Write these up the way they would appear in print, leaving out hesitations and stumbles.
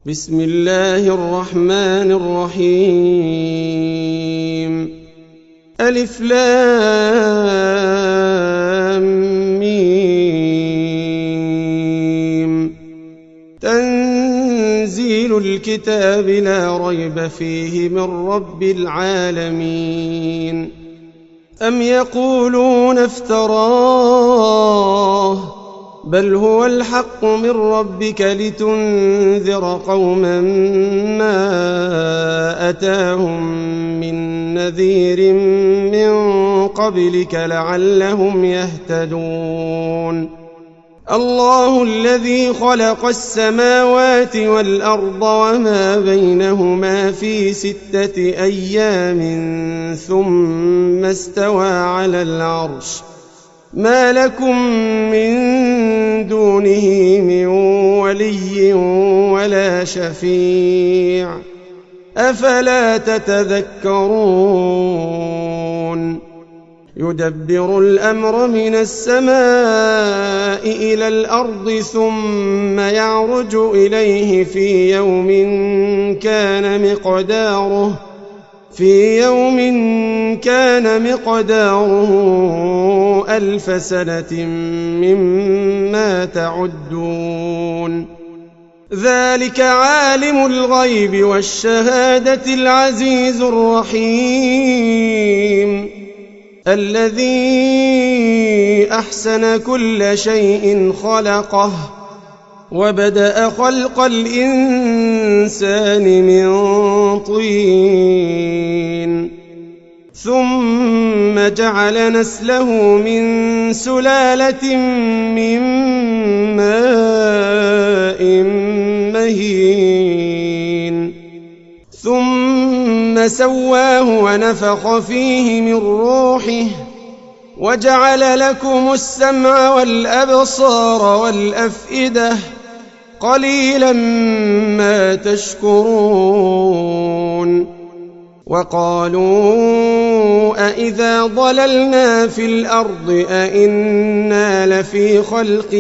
بسم الله الرحمن الرحيم ألف لام ميم تنزيل الكتاب لا ريب فيه من رب العالمين أم يقولون افتراه بل هو الحق من ربك لتنذر قوما ما أتاهم من نذير من قبلك لعلهم يهتدون الله الذي خلق السماوات والأرض وما بينهما في 6 أيام ثم استوى على العرش ما لكم من دونه من ولي ولا شفيع أفلا تتذكرون يدبر الأمر من السماء إلى الأرض ثم يعرج إليه في يوم كان مقداره 1000 سنة مما تعدون ذلك عالم الغيب والشهادة العزيز الرحيم الذي أحسن كل شيء خلقه وبدأ خلق الإنسان من طين ثم جعل نسله من سلالة من ماء مهين ثم سواه ونفخ فيه من روحه وجعل لكم السمع والأبصار والأفئدة قليلا ما تشكرون وقالوا أإذا ضللنا في الأرض أإنا لفي خلق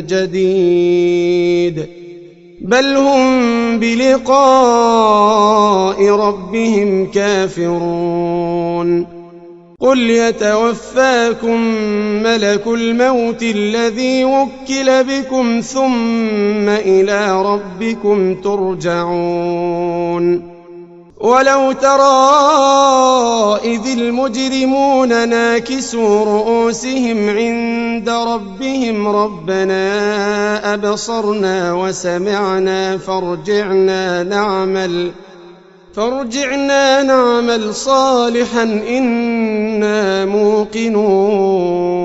جديد بل هم بلقاء ربهم كافرون قل يتوفاكم ملك الموت الذي وكل بكم ثم إلى ربكم ترجعون ولو ترى إذ المجرمون ناكسوا رؤوسهم عند ربهم ربنا أبصرنا وسمعنا فارجعنا نعمل صالحا إنا موقنون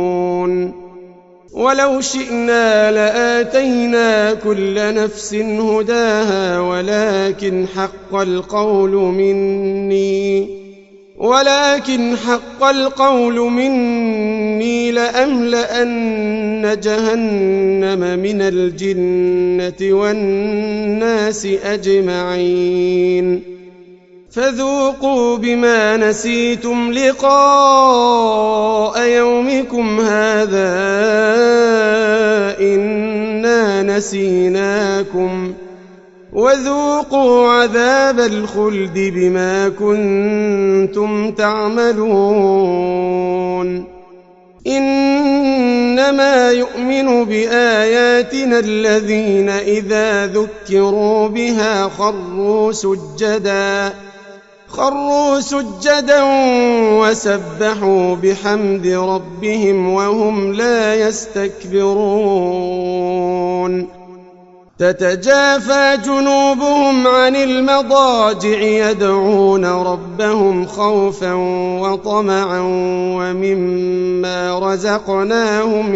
ولو شئنا لآتينا كل نفس هداها ولكن حق القول مني لأملأن جهنم من الجنة والناس أجمعين فذوقوا بما نسيتم لقاء يومكم هذا إنا نسيناكم وذوقوا عذاب الخلد بما كنتم تعملون إنما يؤمن بآياتنا الذين إذا ذكروا بها خروا سجدا وسبحوا بحمد ربهم وهم لا يستكبرون تتجافى جنوبهم عن المضاجع يدعون ربهم خوفا وطمعا ومما رزقناهم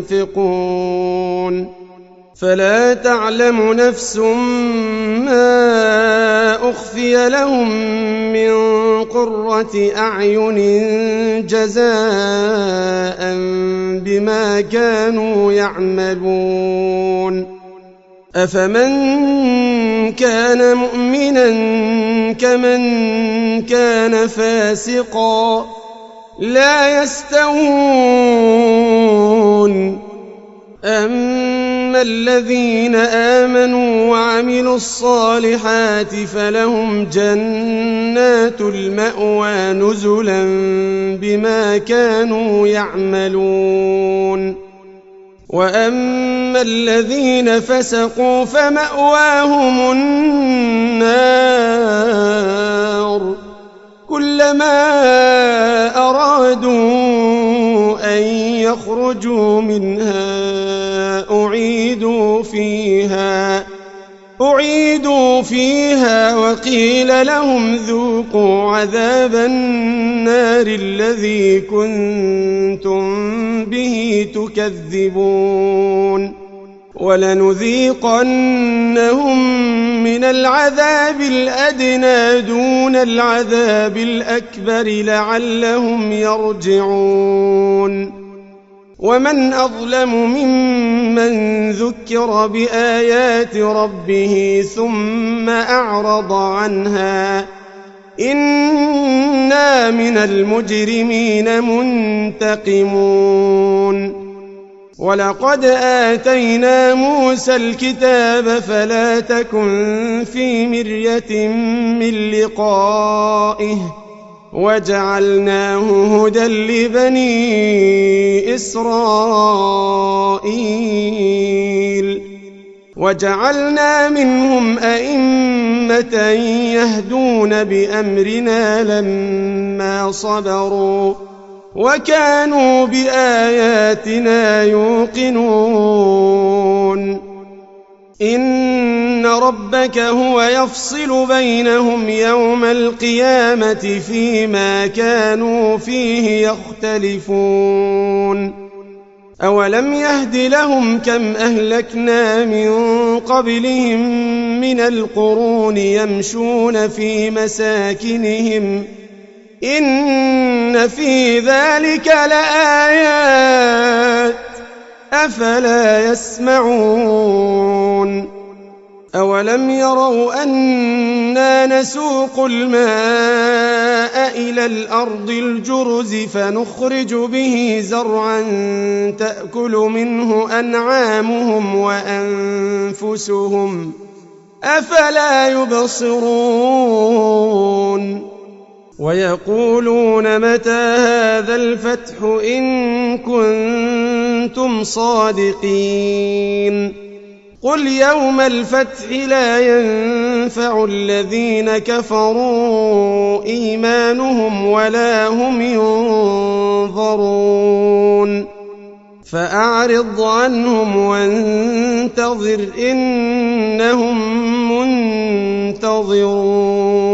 ينفقون فلا تعلم نفس ما أخفي لهم من قرة أعين جزاء بما كانوا يعملون أفمن كان مؤمنا كمن كان فاسقا لا يستوون أما الذين آمنوا وعملوا الصالحات فلهم جنات المأوى نزلا بما كانوا يعملون. وأما الذين فسقوا فمأواهم النار كلما أرادوا أن يخرجوا منها أعيدوا فيها وقيل لهم ذوقوا عذاب النار الذي كنتم به تكذبون. ولنذيقنهم من العذاب الأدنى دون العذاب الأكبر لعلهم يرجعون. ومن أظلم ممن ذكر بآيات ربه ثم أعرض عنها إنا من المجرمين منتقمون. ولقد آتينا موسى الكتاب فلا تكن في مرية من لقائه وجعلناه هدى لبني إسرائيل وجعلنا منهم أئمة يهدون بأمرنا لما صبروا وكانوا بآياتنا يوقنون. إن ربك هو يفصل بينهم يوم القيامة فيما كانوا فيه يختلفون. أولم يهد لهم كم أهلكنا من قبلهم من القرون يمشون في مساكنهم إن في ذلك لآيات أفلا يسمعون. أولم يروا أنا نسوق الماء إلى الأرض الجرز فنخرج به زرعا تأكل منه أنعامهم وأنفسهم أفلا يبصرون. ويقولون متى هذا الفتح إن كنتم صادقين قل يوم الفتح لا ينفع الذين كفروا إيمانهم ولا هم ينظرون. فأعرض عنهم وانتظر إنهم منتظرون.